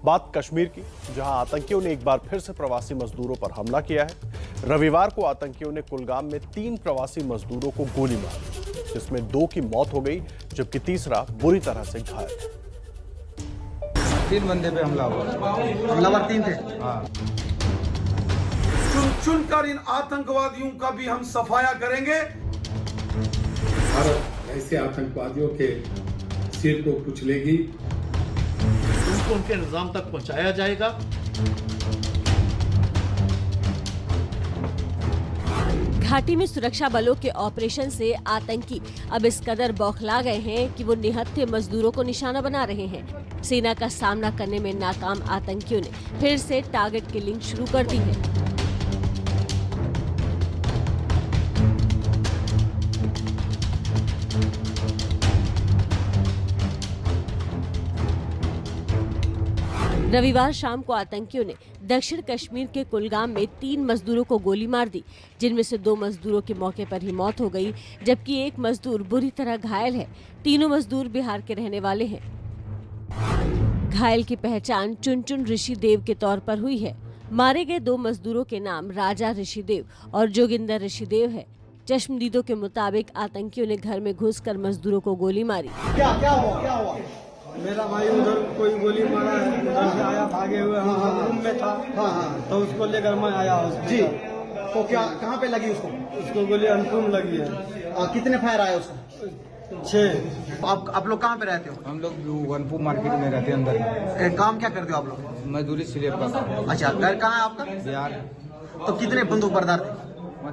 बात कश्मीर की, जहां आतंकियों ने एक बार फिर से प्रवासी मजदूरों पर हमला किया है। रविवार को आतंकियों ने कुलगाम में 3 प्रवासी मजदूरों को गोली मार दी, जिसमें 2 की मौत हो गई जबकि तीसरा बुरी तरह से घायल है। 3 बंदे पे हमला हुआ। हमलावर 3 थे। हाँ। चुनकर इन आतंकवादियों का भी हम सफाया करेंगे। भारत ऐसे आतंकवादियों के सिर को कुचलेगी, उनको उनके निजाम तक पहुंचाया जाएगा। घाटी में सुरक्षा बलों के ऑपरेशन से आतंकी अब इस कदर बौखला गए हैं कि वो निहत्थे मजदूरों को निशाना बना रहे हैं। सेना का सामना करने में नाकाम आतंकियों ने फिर से टारगेट किलिंग शुरू कर दी है। रविवार शाम को आतंकियों ने दक्षिण कश्मीर के कुलगाम में 3 मजदूरों को गोली मार दी, जिनमें से 2 मजदूरों की मौके पर ही मौत हो गई, जबकि एक मजदूर बुरी तरह घायल है। तीनों मजदूर बिहार के रहने वाले हैं। घायल की पहचान चुनचुन ऋषिदेव के तौर पर हुई है। मारे गए 2 मजदूरों के नाम राजा ऋषिदेव और जोगिंदर ऋषिदेव है। चश्मदीदों के मुताबिक आतंकियों ने घर में घुसकर मजदूरों को गोली मारी। क्या हुआ? मेरा भाई उधर कोई गोली मारा है, उधर से आया भागे हुए, हम रूम में था। हाँ। तो उसको लेकर मैं आया जी। हॉस्पिटल। तो क्या कहाँ पे लगी उसको? उसको गोली अंकुम लगी है। कितने फायर आए उसको? 6। आप लोग कहाँ पे रहते हो? हम लोग वनपुर मार्केट में रहते हैं अंदर। काम क्या करते हो आप लोग? मजदूरी स्लेब का। अच्छा, घर कहाँ है आपका? बिहार। तो कितने बंदूक बरदार थे?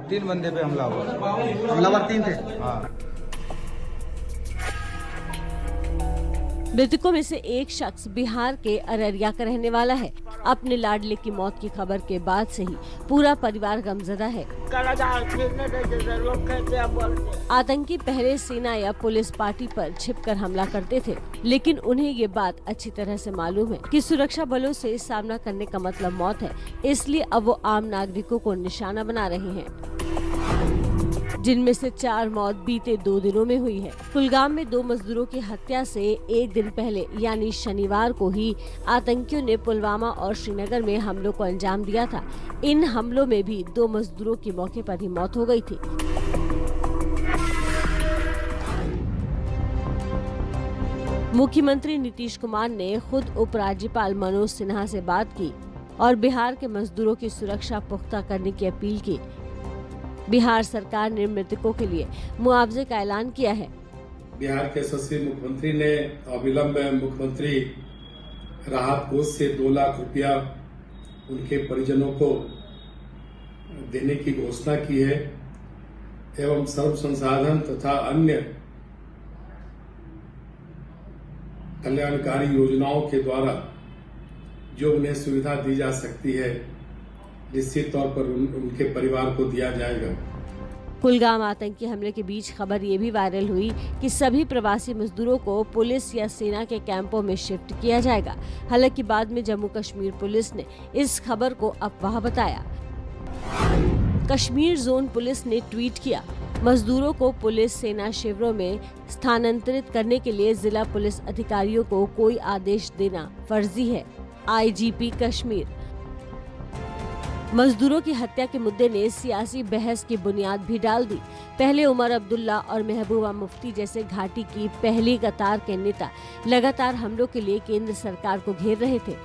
3 बंदे पे हमला हुआ। हमलावर 3 थे। हाँ। मृतकों में से एक शख्स बिहार के अररिया का रहने वाला है। अपने लाडले की मौत की खबर के बाद से ही पूरा परिवार गमजदा है। आतंकी पहले सेना या पुलिस पार्टी पर छिपकर हमला करते थे, लेकिन उन्हें ये बात अच्छी तरह से मालूम है कि सुरक्षा बलों से सामना करने का मतलब मौत है, इसलिए अब वो आम नागरिकों को निशाना बना रहे हैं, जिनमें से 4 मौत बीते 2 दिनों में हुई है। कुलगाम में 2 मजदूरों की हत्या से एक दिन पहले यानी शनिवार को ही आतंकियों ने पुलवामा और श्रीनगर में हमलों को अंजाम दिया था। इन हमलों में भी 2 मजदूरों की मौके पर ही मौत हो गई थी। मुख्यमंत्री नीतीश कुमार ने खुद उपराज्यपाल मनोज सिन्हा से बात की और बिहार के मजदूरों की सुरक्षा पुख्ता करने की अपील की। बिहार सरकार ने मृतकों के लिए मुआवजे का ऐलान किया है। बिहार के यशस्वी मुख्यमंत्री ने अविलंब मुख्यमंत्री राहत कोष से 2 लाख रुपया उनके परिजनों को देने की घोषणा की है एवं सर्व संसाधन तथा अन्य कल्याणकारी योजनाओं के द्वारा जो उन्हें सुविधा दी जा सकती है, निश्चित तौर पर उनके परिवार को दिया जाएगा। कुलगाम आतंकी हमले के बीच खबर ये भी वायरल हुई कि सभी प्रवासी मजदूरों को पुलिस या सेना के कैंपों में शिफ्ट किया जाएगा। हालांकि बाद में जम्मू कश्मीर पुलिस ने इस खबर को अफवाह बताया। कश्मीर जोन पुलिस ने ट्वीट किया, मजदूरों को पुलिस सेना शिविरों में स्थानांतरित करने के लिए जिला पुलिस अधिकारियों को कोई आदेश देना फर्जी है। IGP कश्मीर। मजदूरों की हत्या के मुद्दे ने सियासी बहस की बुनियाद भी डाल दी। पहले उमर अब्दुल्ला और महबूबा मुफ्ती जैसे घाटी की पहली कतार के नेता लगातार हमलों के लिए केंद्र सरकार को घेर रहे थे,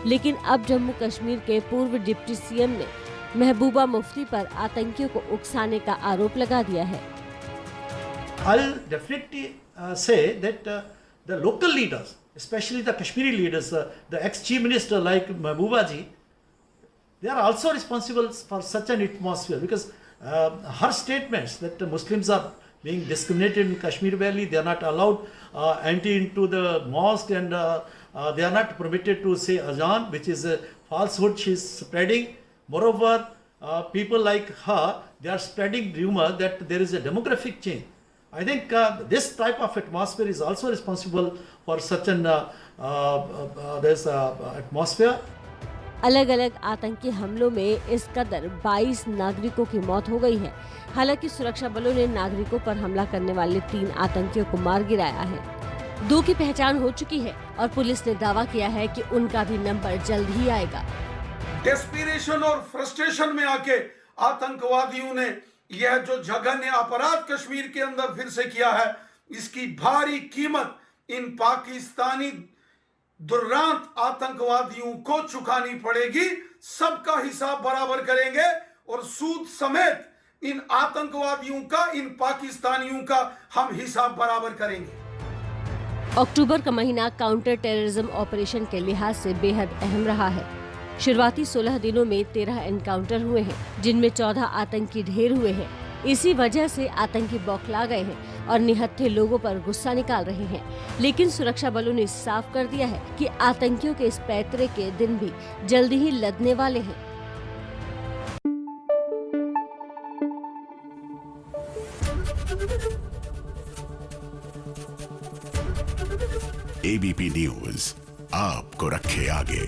लेकिन अब जम्मू कश्मीर के पूर्व डिप्टी सीएम ने महबूबा मुफ्ती पर आतंकियों को उकसाने का आरोप लगा दिया है। I'll definitely say that the local leaders, especially the Kashmiri leaders, the ex-chief minister like Mahbooba ji, they are also responsible for such an atmosphere because her statements that Muslims are being discriminated in Kashmir Valley, they are not allowed entry into the mosque and they are not permitted to say azan, which is a falsehood she is spreading. Moreover, people like her, they are spreading rumor that there is a demographic change. I think this type of atmosphere is also responsible for such an this atmosphere. अलग अलग आतंकी हमलों में इस कदर 22 नागरिकों की मौत हो गई है। हालांकि सुरक्षा बलों ने नागरिकों पर हमला करने वाले 3 आतंकियों को मार गिराया है। 2 की पहचान हो चुकी है और पुलिस ने दावा किया है कि उनका भी नंबर जल्द ही आएगा। डेस्पिरेशन और फ्रस्ट्रेशन में आके आतंकवादियों ने यह जो जघन्य अपराध कश्मीर के अंदर फिर से किया है, इसकी भारी कीमत इन पाकिस्तानी दुर्रांत आतंकवादियों को चुकानी पड़ेगी। सबका हिसाब बराबर करेंगे और सूद समेत इन आतंकवादियों का, इन पाकिस्तानियों का हम हिसाब बराबर करेंगे। अक्टूबर का महीना काउंटर टेररिज्म ऑपरेशन के लिहाज से बेहद अहम रहा है। शुरुआती 16 दिनों में 13 एनकाउंटर हुए हैं, जिनमें 14 आतंकी ढेर हुए हैं। इसी वजह से आतंकी बौखला गए हैं और निहत्थे लोगों पर गुस्सा निकाल रहे हैं। लेकिन सुरक्षा बलों ने साफ कर दिया है कि आतंकियों के इस पैतरे के दिन भी जल्दी ही लदने वाले हैं। एबीपी न्यूज आपको रखे आगे।